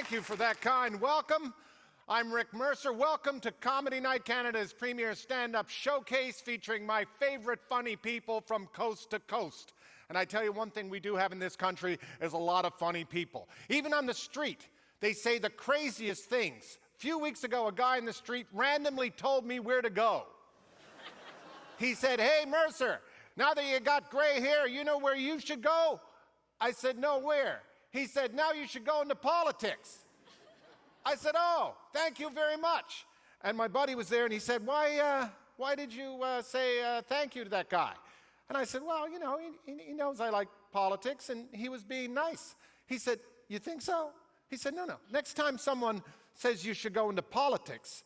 Thank you for that kind welcome. I'm Rick Mercer. Welcome to Comedy Night Canada's premier stand-up showcase featuring my favorite funny people from coast to coast. And I tell you one thing we do have in this country is a lot of funny people. Even on the street, they say the craziest things. A few weeks ago, a guy in the street randomly told me where to go. He said, "Hey, Mercer, now that you got gray hair, you know where you should go?" I said, "No, where?" He said, "Now you should go into politics." I said, "Oh, thank you very much." And my buddy was there, and he said, why did you say thank you to that guy? And I said, "Well, you know, he knows I like politics, and he was being nice." He said, "You think so?" He said, No. Next time someone says you should go into politics,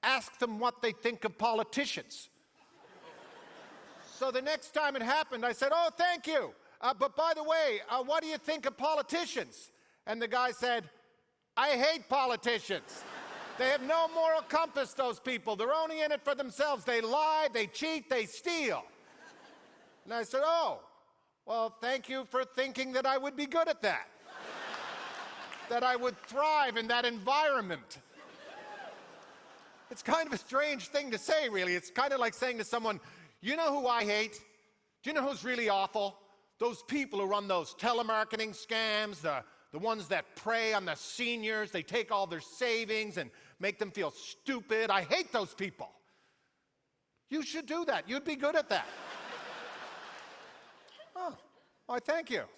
ask them what they think of politicians." So the next time it happened, I said, "Oh, thank you. But by the way, what do you think of politicians?" And the guy said, "I hate politicians. They have no moral compass, those people. They're only in it for themselves. They lie, they cheat, they steal." And I said, "Oh, well, thank you for thinking that I would be good at that. That I would thrive in that environment." It's kind of a strange thing to say, really. It's kind of like saying to someone, "You know who I hate? Do you know who's really awful? Those people who run those telemarketing scams, the ones that prey on the seniors. They take all their savings and make them feel stupid. I hate those people. You should do that. You'd be good at that." "Oh, why, thank you.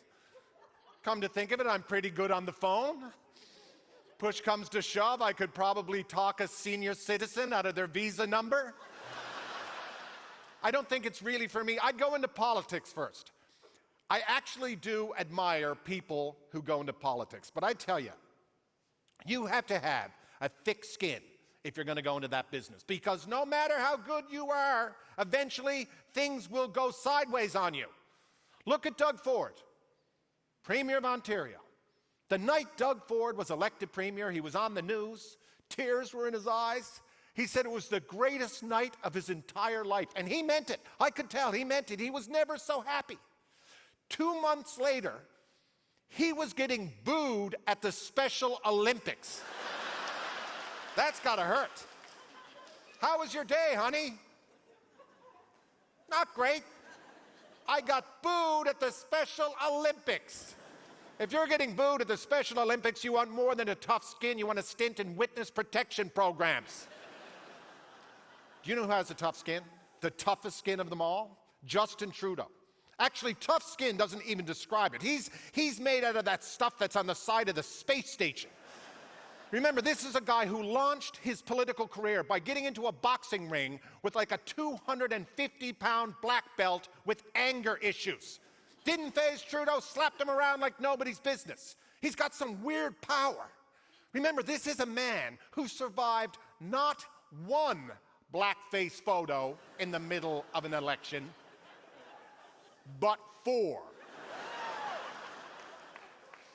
Come to think of it, I'm pretty good on the phone. Push comes to shove, I could probably talk a senior citizen out of their Visa number. I don't think it's really for me. I'd go into politics first. I actually do admire people who go into politics, but I tell you, you have to have a thick skin if you're going to go into that business, because no matter how good you are, eventually things will go sideways on you. Look at Doug Ford, Premier of Ontario. The night Doug Ford was elected Premier, he was on the news, tears were in his eyes. He said it was the greatest night of his entire life, and he meant it. I could tell he meant it. He was never so happy. 2 months later, he was getting booed at the Special Olympics. That's gotta hurt. "How was your day, honey?" "Not great. I got booed at the Special Olympics." If you're getting booed at the Special Olympics, you want more than a tough skin. You want a stint in witness protection programs. Do you know who has a tough skin? The toughest skin of them all? Justin Trudeau. Actually, tough skin doesn't even describe it. He's made out of that stuff that's on the side of the space station. Remember, this is a guy who launched his political career by getting into a boxing ring with like a 250-pound black belt with anger issues. Didn't faze Trudeau, slapped him around like nobody's business. He's got some weird power. Remember, this is a man who survived not one blackface photo in the middle of an election, but 4.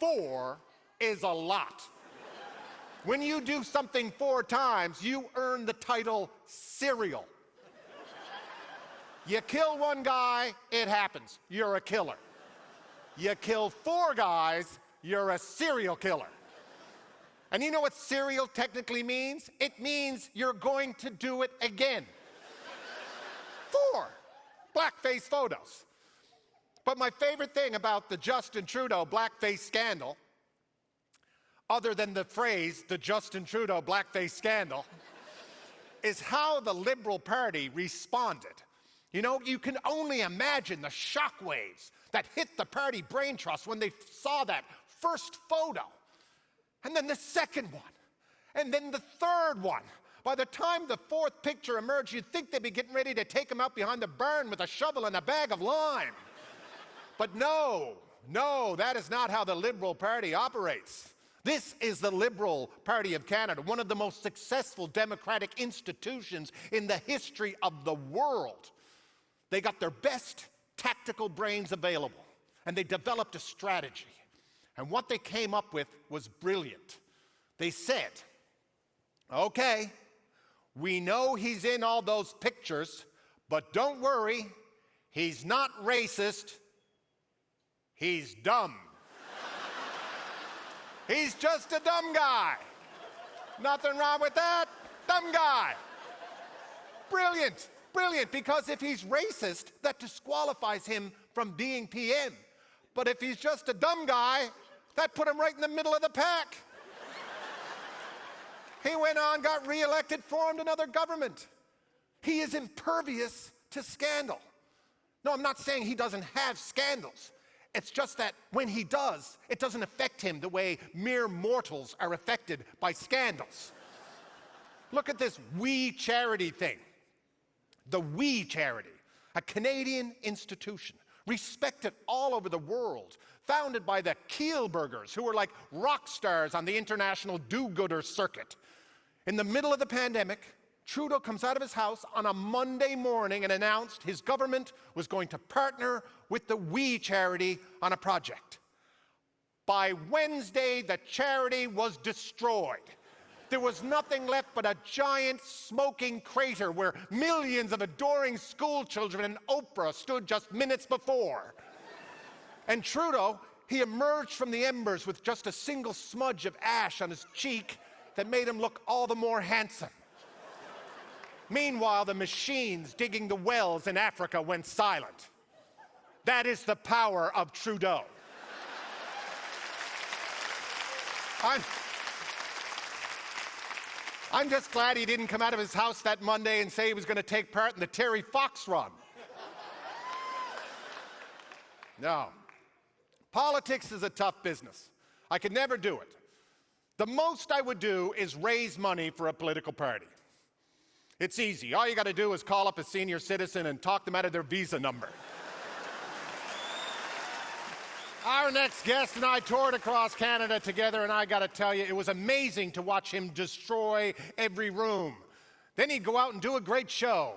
4 is a lot. When you do something 4 times, you earn the title serial. You kill one guy, it happens. You're a killer. You kill 4 guys, you're a serial killer. And you know what serial technically means? It means you're going to do it again. 4 blackface photos. But my favorite thing about the Justin Trudeau blackface scandal, other than the phrase, the Justin Trudeau blackface scandal, is how the Liberal Party responded. You know, you can only imagine the shockwaves that hit the party brain trust when they saw that first photo, and then the second one, and then the third one. By the time the 4th picture emerged, you'd think they'd be getting ready to take him out behind the barn with a shovel and a bag of lime. But no, that is not how the Liberal Party operates. This is the Liberal Party of Canada, one of the most successful democratic institutions in the history of the world. They got their best tactical brains available, and they developed a strategy. And what they came up with was brilliant. They said, "Okay, we know he's in all those pictures, but don't worry, he's not racist. He's dumb." He's just a dumb guy. Nothing wrong with that. Dumb guy. Brilliant. Brilliant, because if he's racist, that disqualifies him from being PM. But if he's just a dumb guy, that put him right in the middle of the pack. He went on, got reelected, formed another government. He is impervious to scandal. No, I'm not saying he doesn't have scandals. It's just that when he does, it doesn't affect him the way mere mortals are affected by scandals. Look at this We Charity thing. The We Charity, a Canadian institution, respected all over the world, founded by the Kielburgers, who were like rock stars on the international do-gooder circuit. In the middle of the pandemic, Trudeau comes out of his house on a Monday morning and announced his government was going to partner with the We Charity on a project. By Wednesday, the charity was destroyed. There was nothing left but a giant smoking crater where millions of adoring school children and Oprah stood just minutes before. And Trudeau, he emerged from the embers with just a single smudge of ash on his cheek that made him look all the more handsome. Meanwhile, the machines digging the wells in Africa went silent. That is the power of Trudeau. I'm just glad he didn't come out of his house that Monday and say he was going to take part in the Terry Fox run. No. Politics is a tough business. I could never do it. The most I would do is raise money for a political party. It's easy. All you got to do is call up a senior citizen and talk them out of their visa number. Our next guest and I toured across Canada together, and I got to tell you, it was amazing to watch him destroy every room. Then he'd go out and do a great show.